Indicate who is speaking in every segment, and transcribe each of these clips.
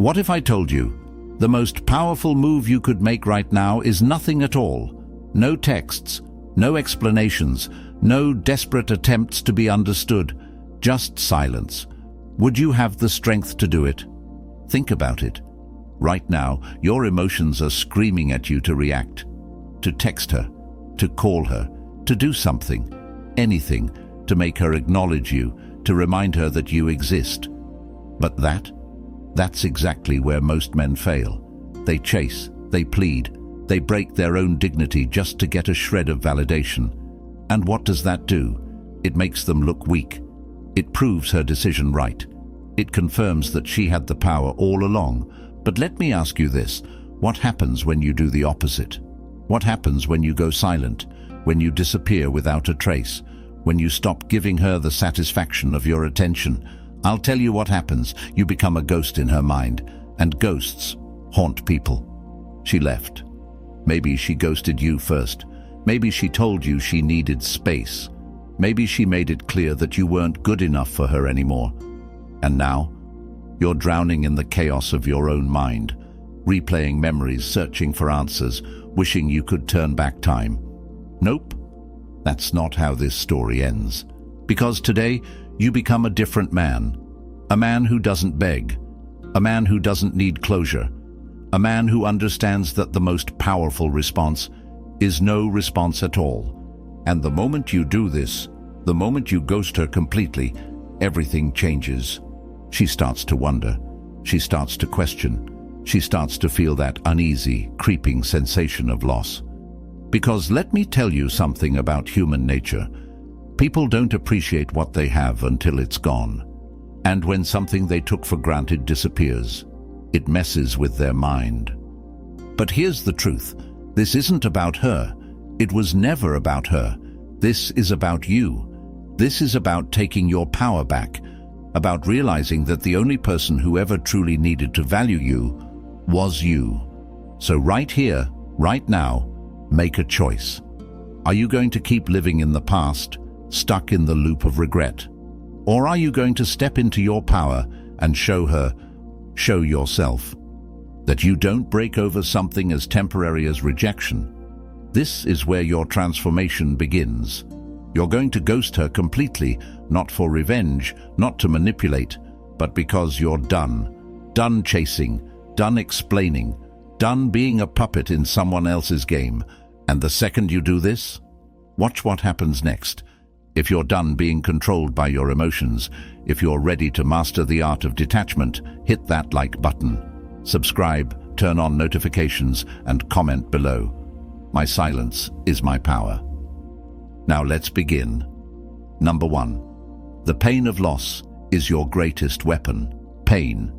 Speaker 1: What if I told you the most powerful move you could make right now is nothing at all? No texts, no explanations, no desperate attempts to be understood, just silence. Would you have the strength to do it? Think about it. Right now, your emotions are screaming at you to react, to text her, to call her, to do something, anything, to make her acknowledge you, to remind her that you exist. But that's exactly where most men fail. They chase, they plead, they break their own dignity just to get a shred of validation. And what does that do? It makes them look weak. It proves her decision right. It confirms that she had the power all along. But let me ask you this, what happens when you do the opposite? What happens when you go silent, when you disappear without a trace, when you stop giving her the satisfaction of your attention? I'll tell you what happens. You become a ghost in her mind, and ghosts haunt people. She left. Maybe she ghosted you first. Maybe she told you she needed space. Maybe she made it clear that you weren't good enough for her anymore. And now, you're drowning in the chaos of your own mind, replaying memories, searching for answers, wishing you could turn back time. Nope, that's not how this story ends. Because today, you become a different man. A man who doesn't beg. A man who doesn't need closure. A man who understands that the most powerful response is no response at all. And the moment you do this, the moment you ghost her completely, everything changes. She starts to wonder. She starts to question. She starts to feel that uneasy, creeping sensation of loss. Because let me tell you something about human nature. People don't appreciate what they have until it's gone. And when something they took for granted disappears, it messes with their mind. But here's the truth. This isn't about her. It was never about her. This is about you. This is about taking your power back, about realizing that the only person who ever truly needed to value you was you. So right here, right now, make a choice. Are you going to keep living in the past, stuck in the loop of regret? Or are you going to step into your power and show yourself, that you don't break over something as temporary as rejection? This is where your transformation begins. You're going to ghost her completely, not for revenge, not to manipulate, but because you're done. Done chasing, done explaining, done being a puppet in someone else's game. And the second you do this, watch what happens next. If you're done being controlled by your emotions, if you're ready to master the art of detachment, hit that like button. Subscribe, turn on notifications, and comment below. My silence is my power. Now let's begin. Number 1. The pain of loss is your greatest weapon. Pain.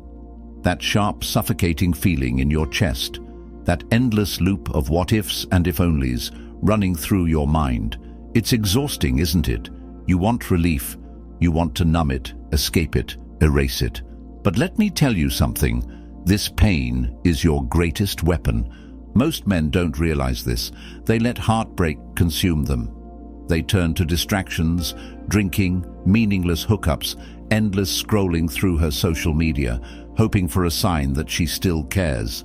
Speaker 1: That sharp, suffocating feeling in your chest. That endless loop of what-ifs and if-onlys running through your mind. It's exhausting, isn't it? You want relief. You want to numb it, escape it, erase it. But let me tell you something. This pain is your greatest weapon. Most men don't realize this. They let heartbreak consume them. They turn to distractions, drinking, meaningless hookups, endless scrolling through her social media, hoping for a sign that she still cares.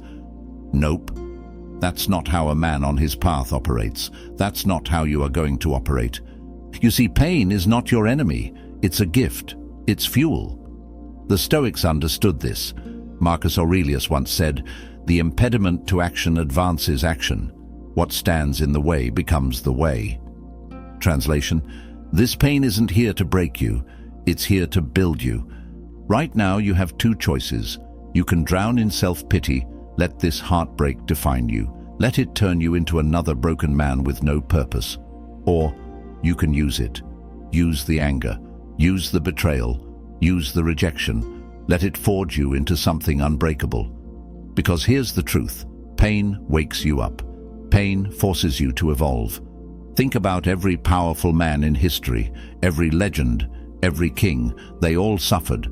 Speaker 1: Nope. That's not how a man on his path operates. That's not how you are going to operate. You see, pain is not your enemy. It's a gift. It's fuel. The Stoics understood this. Marcus Aurelius once said, "The impediment to action advances action. What stands in the way becomes the way." Translation: this pain isn't here to break you. It's here to build you. Right now you have two choices. You can drown in self-pity. Let this heartbreak define you. Let it turn you into another broken man with no purpose. Or you can use it. Use the anger. Use the betrayal. Use the rejection. Let it forge you into something unbreakable. Because here's the truth. Pain wakes you up. Pain forces you to evolve. Think about every powerful man in history, every legend, every king. They all suffered.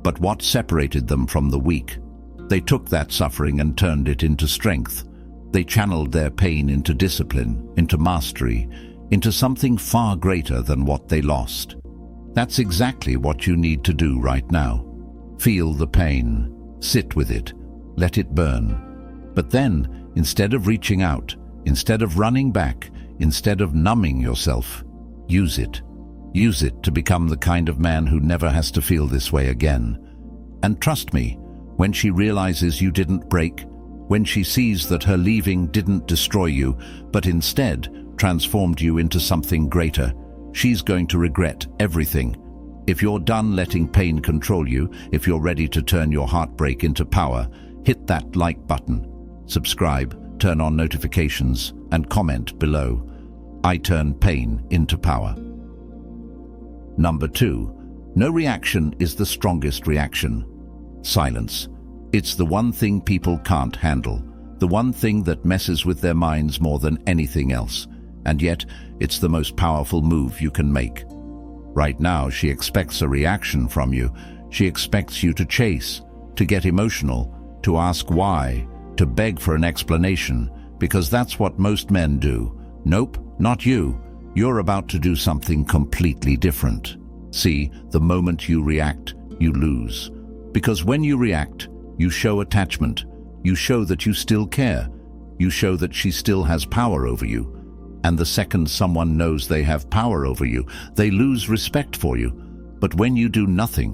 Speaker 1: But what separated them from the weak? They took that suffering and turned it into strength. They channeled their pain into discipline, into mastery, into something far greater than what they lost. That's exactly what you need to do right now. Feel the pain. Sit with it. Let it burn. But then, instead of reaching out, instead of running back, instead of numbing yourself, use it. Use it to become the kind of man who never has to feel this way again. And trust me, when she realizes you didn't break, when she sees that her leaving didn't destroy you, but instead transformed you into something greater, she's going to regret everything. If you're done letting pain control you, if you're ready to turn your heartbreak into power, hit that like button, subscribe, turn on notifications, and comment below. I turn pain into power. Number 2, no reaction is the strongest reaction. Silence. It's the one thing people can't handle, the one thing that messes with their minds more than anything else, and yet it's the most powerful move you can make. Right now, she expects a reaction from you. She expects you to chase, to get emotional, to ask why, to beg for an explanation, because that's what most men do. Nope, not you. You're about to do something completely different. See, the moment you react, you lose. Because when you react, you show attachment. You show that you still care. You show that she still has power over you. And the second someone knows they have power over you, they lose respect for you. But when you do nothing,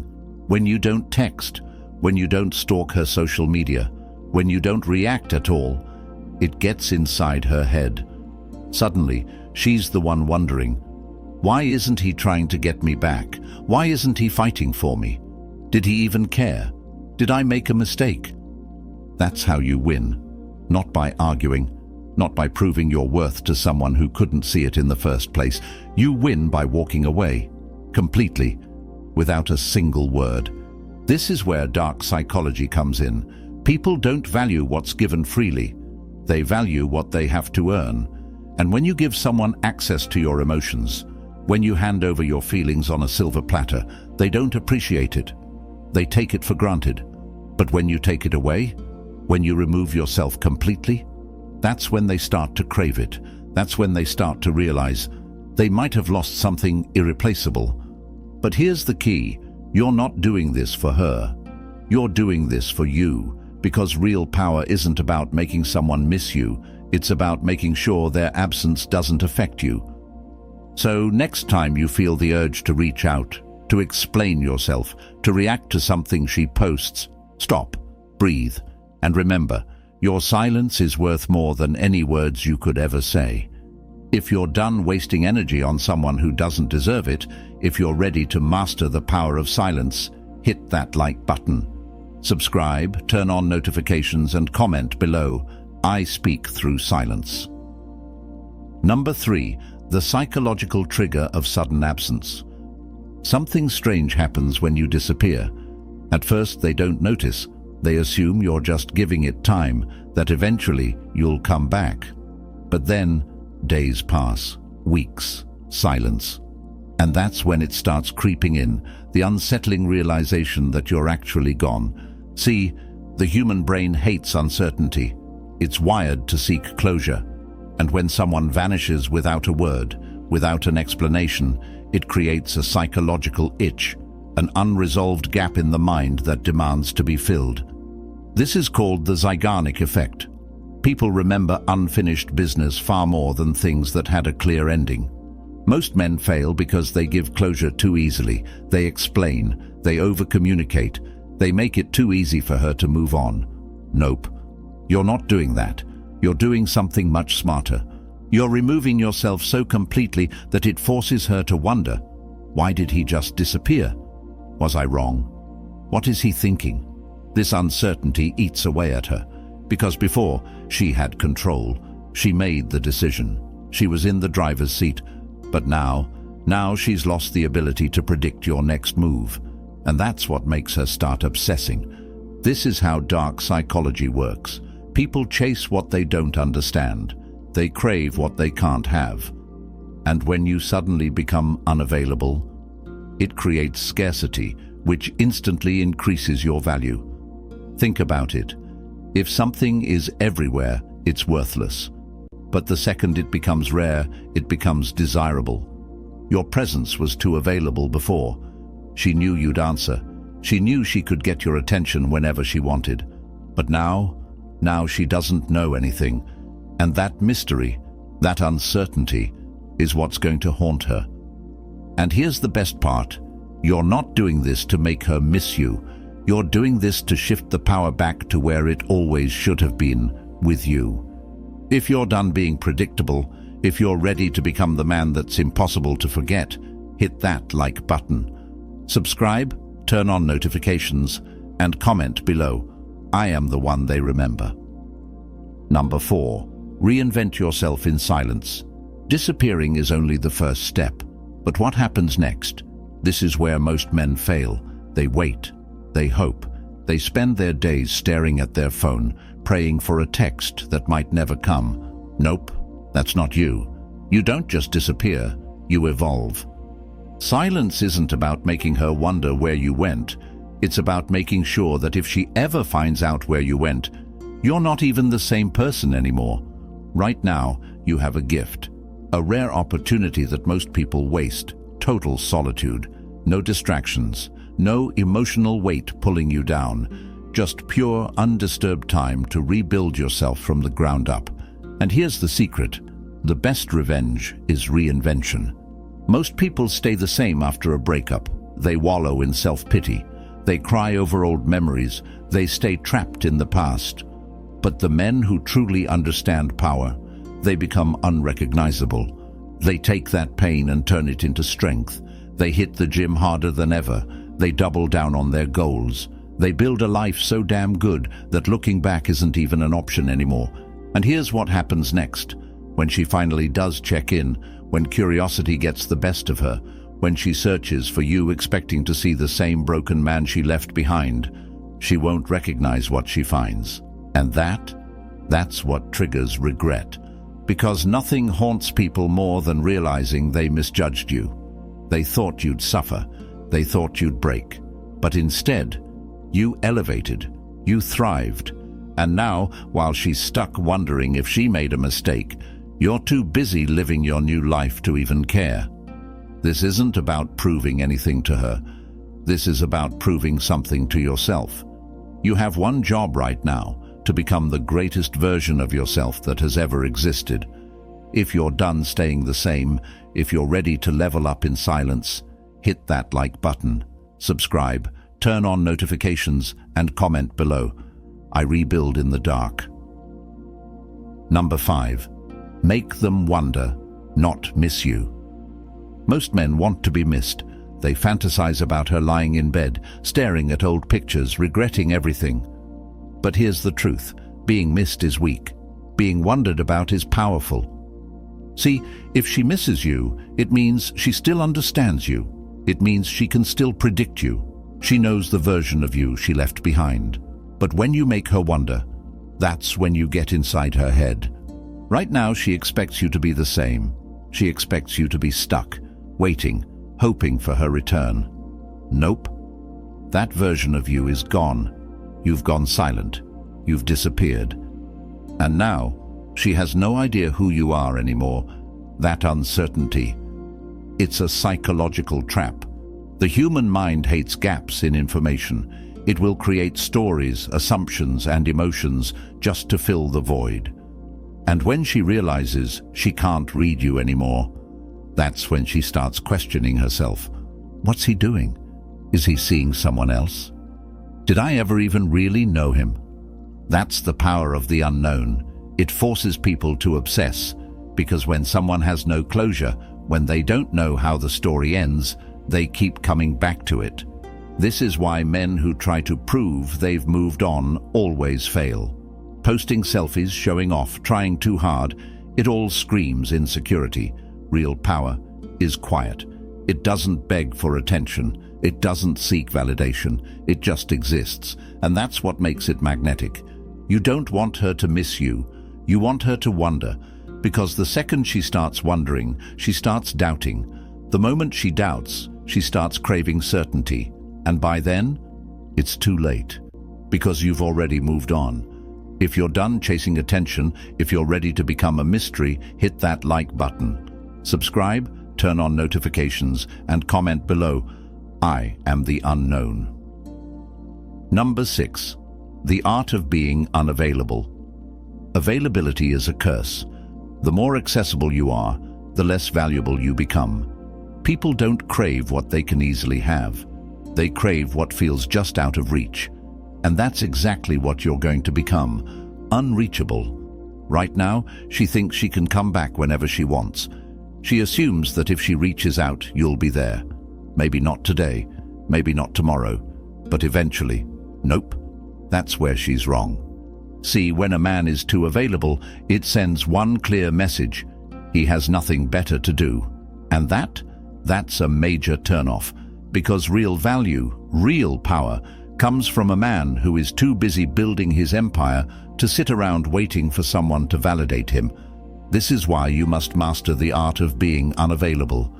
Speaker 1: when you don't text, when you don't stalk her social media, when you don't react at all, it gets inside her head. Suddenly, she's the one wondering, why isn't he trying to get me back? Why isn't he fighting for me? Did he even care? Did I make a mistake? That's how you win. Not by arguing, not by proving your worth to someone who couldn't see it in the first place. You win by walking away, completely, without a single word. This is where dark psychology comes in. People don't value what's given freely. They value what they have to earn. And when you give someone access to your emotions, when you hand over your feelings on a silver platter, they don't appreciate it. They take it for granted. But when you take it away, when you remove yourself completely, that's when they start to crave it. That's when they start to realize they might have lost something irreplaceable. But here's the key. You're not doing this for her. You're doing this for you, because real power isn't about making someone miss you. It's about making sure their absence doesn't affect you. So next time you feel the urge to reach out, to explain yourself, to react to something she posts, stop, breathe, and remember, your silence is worth more than any words you could ever say. If you're done wasting energy on someone who doesn't deserve it, if you're ready to master the power of silence, hit that like button. Subscribe, turn on notifications, and comment below. I speak through silence. Number 3, the psychological trigger of sudden absence. Something strange happens when you disappear. At first, they don't notice. They assume you're just giving it time, that eventually you'll come back. But then, days pass, weeks, silence. And that's when it starts creeping in, the unsettling realization that you're actually gone. See, the human brain hates uncertainty. It's wired to seek closure. And when someone vanishes without a word, without an explanation, it creates a psychological itch, an unresolved gap in the mind that demands to be filled. This is called the Zeigarnik effect. People remember unfinished business far more than things that had a clear ending. Most men fail because they give closure too easily. They explain, they over-communicate, they make it too easy for her to move on. Nope. You're not doing that. You're doing something much smarter. You're removing yourself so completely that it forces her to wonder, why did he just disappear? Was I wrong? What is he thinking? This uncertainty eats away at her, because before, she had control. She made the decision. She was in the driver's seat. But now she's lost the ability to predict your next move. And that's what makes her start obsessing. This is how dark psychology works. People chase what they don't understand. They crave what they can't have. And when you suddenly become unavailable, it creates scarcity, which instantly increases your value. Think about it. If something is everywhere, it's worthless. But the second it becomes rare, it becomes desirable. Your presence was too available before. She knew you'd answer. She knew she could get your attention whenever she wanted. But now she doesn't know anything. And that mystery, that uncertainty, is what's going to haunt her. And here's the best part. You're not doing this to make her miss you. You're doing this to shift the power back to where it always should have been, with you. If you're done being predictable, if you're ready to become the man that's impossible to forget, hit that like button. Subscribe, turn on notifications, and comment below. I am the one they remember. Number 4. Reinvent yourself in silence. Disappearing is only the first step. But what happens next? This is where most men fail. They wait. They hope. They spend their days staring at their phone, praying for a text that might never come. Nope, that's not you. You don't just disappear, you evolve. Silence isn't about making her wonder where you went. It's about making sure that if she ever finds out where you went, you're not even the same person anymore. Right now, you have a gift, a rare opportunity that most people waste: total solitude, no distractions, no emotional weight pulling you down, just pure, undisturbed time to rebuild yourself from the ground up. And here's the secret: the best revenge is reinvention. Most people stay the same after a breakup. They wallow in self-pity. They cry over old memories. They stay trapped in the past. But the men who truly understand power, they become unrecognizable. They take that pain and turn it into strength. They hit the gym harder than ever. They double down on their goals. They build a life so damn good that looking back isn't even an option anymore. And here's what happens next. When she finally does check in, when curiosity gets the best of her, when she searches for you expecting to see the same broken man she left behind, she won't recognize what she finds. And that's what triggers regret. Because nothing haunts people more than realizing they misjudged you. They thought you'd suffer. They thought you'd break. But instead, you elevated. You thrived. And now, while she's stuck wondering if she made a mistake, you're too busy living your new life to even care. This isn't about proving anything to her. This is about proving something to yourself. You have one job right now: to become the greatest version of yourself that has ever existed. If you're done staying the same, if you're ready to level up in silence, hit that like button, subscribe, turn on notifications, and comment below. I rebuild in the dark. Number 5. Make them wonder, not miss you. Most men want to be missed. They fantasize about her lying in bed, staring at old pictures, regretting everything. But here's the truth: being missed is weak. Being wondered about is powerful. See, if she misses you, it means she still understands you. It means she can still predict you. She knows the version of you she left behind. But when you make her wonder, that's when you get inside her head. Right now, she expects you to be the same. She expects you to be stuck, waiting, hoping for her return. Nope. That version of you is gone. You've gone silent. You've disappeared. And now, she has no idea who you are anymore. That uncertainty. It's a psychological trap. The human mind hates gaps in information. It will create stories, assumptions, and emotions just to fill the void. And when she realizes she can't read you anymore, that's when she starts questioning herself. What's he doing? Is he seeing someone else? Did I ever even really know him? That's the power of the unknown. It forces people to obsess, because when someone has no closure, when they don't know how the story ends, they keep coming back to it. This is why men who try to prove they've moved on always fail. Posting selfies, showing off, trying too hard, it all screams insecurity. Real power is quiet. It doesn't beg for attention. It doesn't seek validation. It just exists. And that's what makes it magnetic. You don't want her to miss you. You want her to wonder. Because the second she starts wondering, she starts doubting. The moment she doubts, she starts craving certainty. And by then, it's too late. Because you've already moved on. If you're done chasing attention, if you're ready to become a mystery, hit that like button. Subscribe, turn on notifications, and comment below. I am the unknown. Number 6. The art of being unavailable. Availability is a curse. The more accessible you are, the less valuable you become. People don't crave what they can easily have. They crave what feels just out of reach. And that's exactly what you're going to become: unreachable. Right now, she thinks she can come back whenever she wants. She assumes that if she reaches out, you'll be there. Maybe not today, maybe not tomorrow, but eventually. Nope, that's where she's wrong. See, when a man is too available, it sends one clear message: he has nothing better to do. And that's a major turnoff, because real value, real power, comes from a man who is too busy building his empire to sit around waiting for someone to validate him. This is why you must master the art of being unavailable.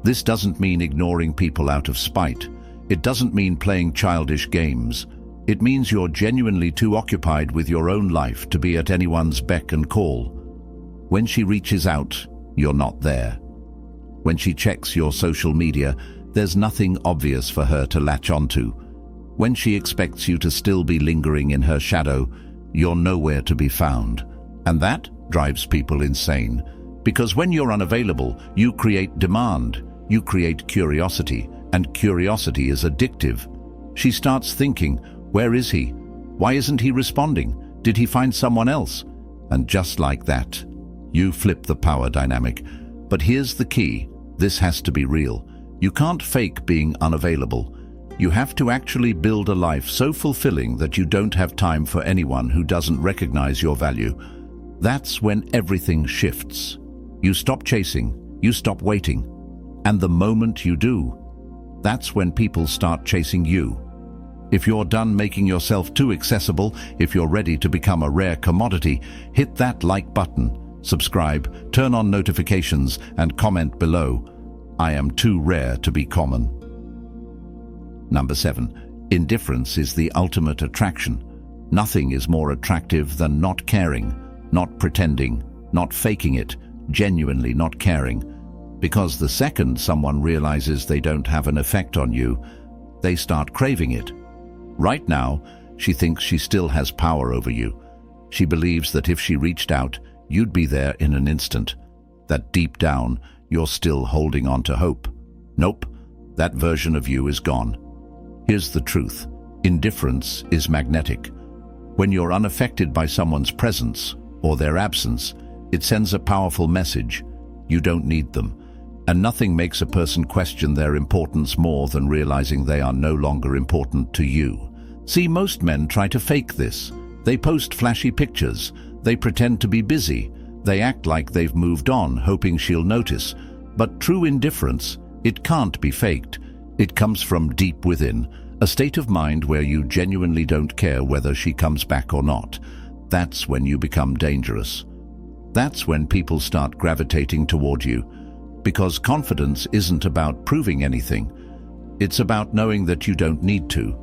Speaker 1: This doesn't mean ignoring people out of spite. It doesn't mean playing childish games. It means you're genuinely too occupied with your own life to be at anyone's beck and call. When she reaches out, you're not there. When she checks your social media, there's nothing obvious for her to latch onto. When she expects you to still be lingering in her shadow, you're nowhere to be found. And that drives people insane. Because when you're unavailable, you create demand, you create curiosity, and curiosity is addictive. She starts thinking, where is he? Why isn't he responding? Did he find someone else? And just like that, you flip the power dynamic. But here's the key: this has to be real. You can't fake being unavailable. You have to actually build a life so fulfilling that you don't have time for anyone who doesn't recognize your value. That's when everything shifts. You stop chasing, you stop waiting. And the moment you do, that's when people start chasing you. If you're done making yourself too accessible, if you're ready to become a rare commodity, hit that like button, subscribe, turn on notifications, and comment below. I am too rare to be common. Number 7. Indifference is the ultimate attraction. Nothing is more attractive than not caring, not pretending, not faking it, genuinely not caring. Because the second someone realizes they don't have an effect on you, they start craving it. Right now, she thinks she still has power over you. She believes that if she reached out, you'd be there in an instant. That deep down, you're still holding on to hope. Nope, that version of you is gone. Here's the truth: indifference is magnetic. When you're unaffected by someone's presence or their absence, it sends a powerful message: you don't need them. And nothing makes a person question their importance more than realizing they are no longer important to you. See, most men try to fake this. They post flashy pictures. They pretend to be busy. They act like they've moved on, hoping she'll notice. But true indifference, it can't be faked. It comes from deep within, a state of mind where you genuinely don't care whether she comes back or not. That's when you become dangerous. That's when people start gravitating toward you. Because confidence isn't about proving anything. It's about knowing that you don't need to.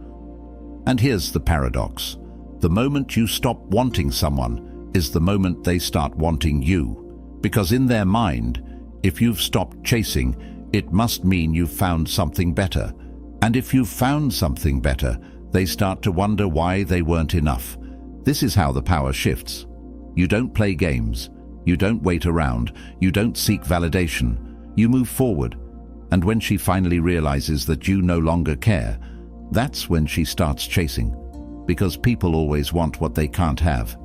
Speaker 1: And here's the paradox: the moment you stop wanting someone is the moment they start wanting you. Because in their mind, if you've stopped chasing, it must mean you've found something better. And if you've found something better, they start to wonder why they weren't enough. This is how the power shifts. You don't play games. You don't wait around. You don't seek validation. You move forward. And when she finally realizes that you no longer care, that's when she starts chasing. Because people always want what they can't have.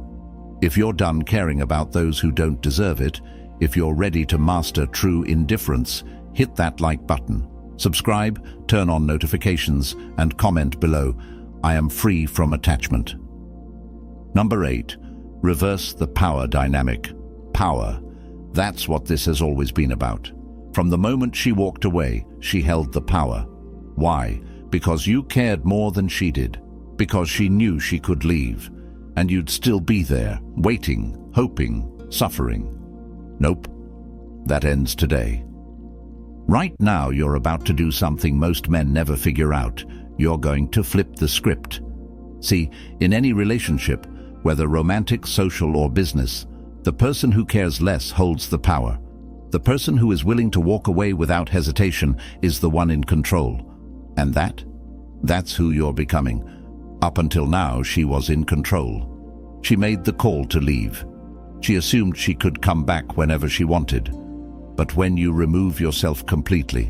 Speaker 1: If you're done caring about those who don't deserve it, if you're ready to master true indifference, hit that like button, subscribe, turn on notifications, and comment below. I am free from attachment. Number 8. Reverse the power dynamic. Power. That's what this has always been about. From the moment she walked away, she held the power. Why? Because you cared more than she did. Because she knew she could leave. And you'd still be there, waiting, hoping, suffering. Nope. That ends today. Right now, you're about to do something most men never figure out. You're going to flip the script. See, in any relationship, whether romantic, social, or business, the person who cares less holds the power. The person who is willing to walk away without hesitation is the one in control. And that's who you're becoming. Up until now, she was in control. She made the call to leave. She assumed she could come back whenever she wanted. But when you remove yourself completely,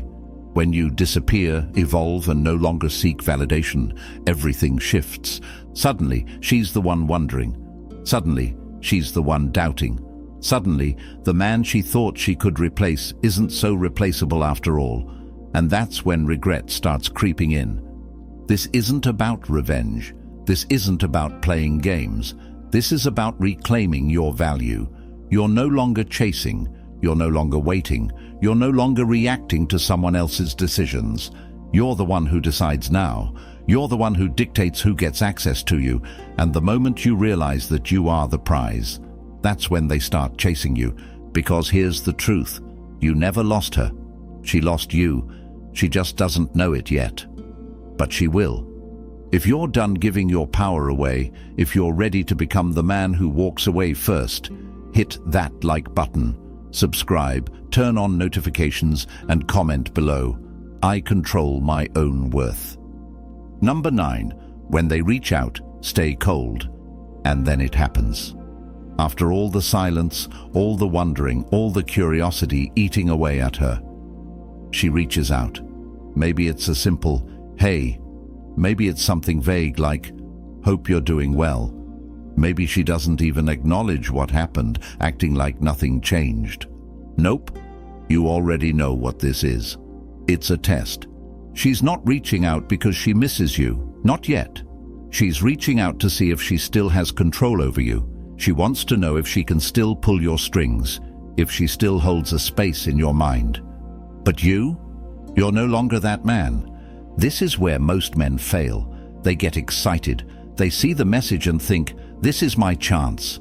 Speaker 1: when you disappear, evolve, and no longer seek validation, everything shifts. Suddenly, she's the one wondering. Suddenly, she's the one doubting. Suddenly, the man she thought she could replace isn't so replaceable after all. And that's when regret starts creeping in. This isn't about revenge. This isn't about playing games. This is about reclaiming your value. You're no longer chasing. You're no longer waiting. You're no longer reacting to someone else's decisions. You're the one who decides now. You're the one who dictates who gets access to you. And the moment you realize that you are the prize, that's when they start chasing you. Because here's the truth. You never lost her. She lost you. She just doesn't know it yet. But she will. If you're done giving your power away, if you're ready to become the man who walks away first, hit that like button, subscribe, turn on notifications, and comment below. I control my own worth. Number 9. When they reach out, stay cold. And then it happens. After all the silence, all the wondering, all the curiosity eating away at her, she reaches out. Maybe it's a simple, "Hey." Maybe it's something vague like, "Hope you're doing well." Maybe she doesn't even acknowledge what happened, acting like nothing changed. Nope. You already know what this is. It's a test. She's not reaching out because she misses you. Not yet. She's reaching out to see if she still has control over you. She wants to know if she can still pull your strings, if she still holds a space in your mind. But you're no longer that man. This is where most men fail. They get excited. They see the message and think, "This is my chance."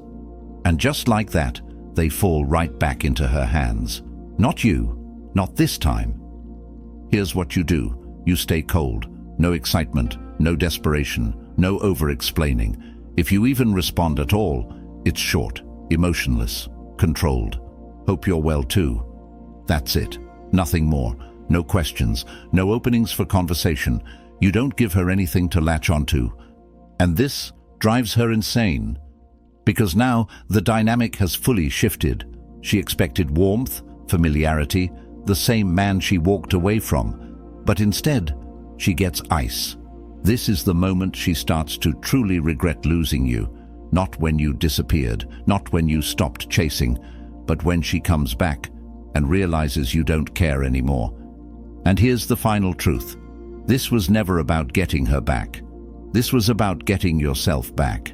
Speaker 1: And just like that, they fall right back into her hands. Not you. Not this time. Here's what you do. You stay cold. No excitement. No desperation. No over-explaining. If you even respond at all, it's short, emotionless, controlled. "Hope you're well too." That's it. Nothing more. No questions, no openings for conversation. You don't give her anything to latch onto. And this drives her insane. Because now the dynamic has fully shifted. She expected warmth, familiarity, the same man she walked away from. But instead, she gets ice. This is the moment she starts to truly regret losing you. Not when you disappeared, not when you stopped chasing, but when she comes back and realizes you don't care anymore. And here's the final truth. This was never about getting her back. This was about getting yourself back.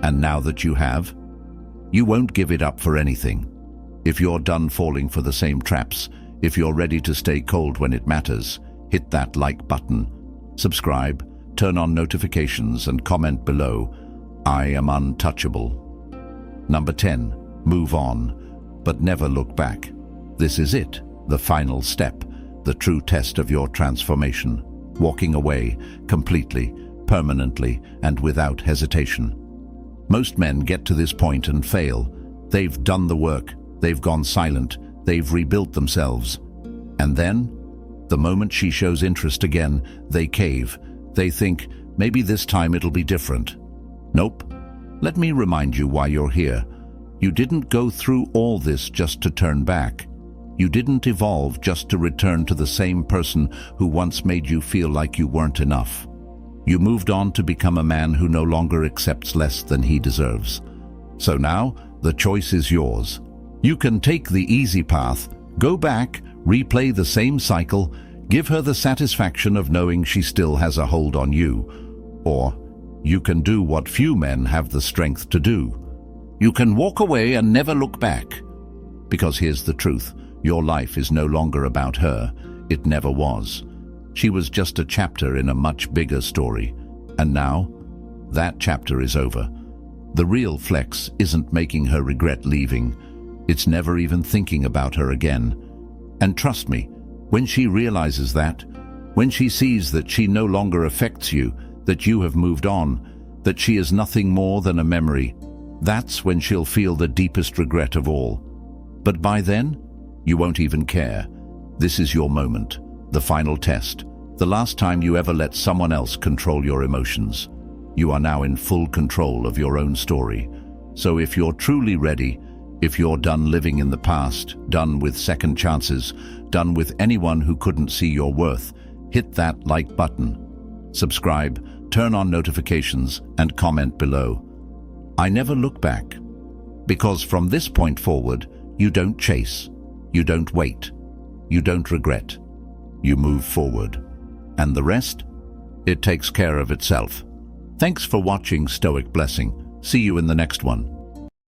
Speaker 1: And now that you have, you won't give it up for anything. If you're done falling for the same traps, if you're ready to stay cold when it matters, hit that like button, subscribe, turn on notifications, and comment below. I am untouchable. Number 10. Move on, but never look back. This is it, the final step. The true test of your transformation, walking away completely, permanently, and without hesitation. Most men get to this point and fail. They've done the work, they've gone silent, they've rebuilt themselves. And then, the moment she shows interest again, they cave. They think, maybe this time it'll be different. Nope. Let me remind you why you're here. You didn't go through all this just to turn back. You didn't evolve just to return to the same person who once made you feel like you weren't enough. You moved on to become a man who no longer accepts less than he deserves. So now, the choice is yours. You can take the easy path, go back, replay the same cycle, give her the satisfaction of knowing she still has a hold on you. Or you can do what few men have the strength to do. You can walk away and never look back. Because here's the truth. Your life is no longer about her. It never was. She was just a chapter in a much bigger story. And now, that chapter is over. The real Flex isn't making her regret leaving. It's never even thinking about her again. And trust me, when she realizes that, when she sees that she no longer affects you, that you have moved on, that she is nothing more than a memory, that's when she'll feel the deepest regret of all. But by then, you won't even care. This is your moment, the final test, the last time you ever let someone else control your emotions. You are now in full control of your own story. So if you're truly ready, if you're done living in the past, done with second chances, done with anyone who couldn't see your worth, hit that like button. Subscribe, turn on notifications, and comment below. I never look back, because from this point forward, you don't chase, you don't wait, you don't regret. You move forward. And the rest? It takes care of itself. Thanks for watching Stoic Blessing. See you in the next one.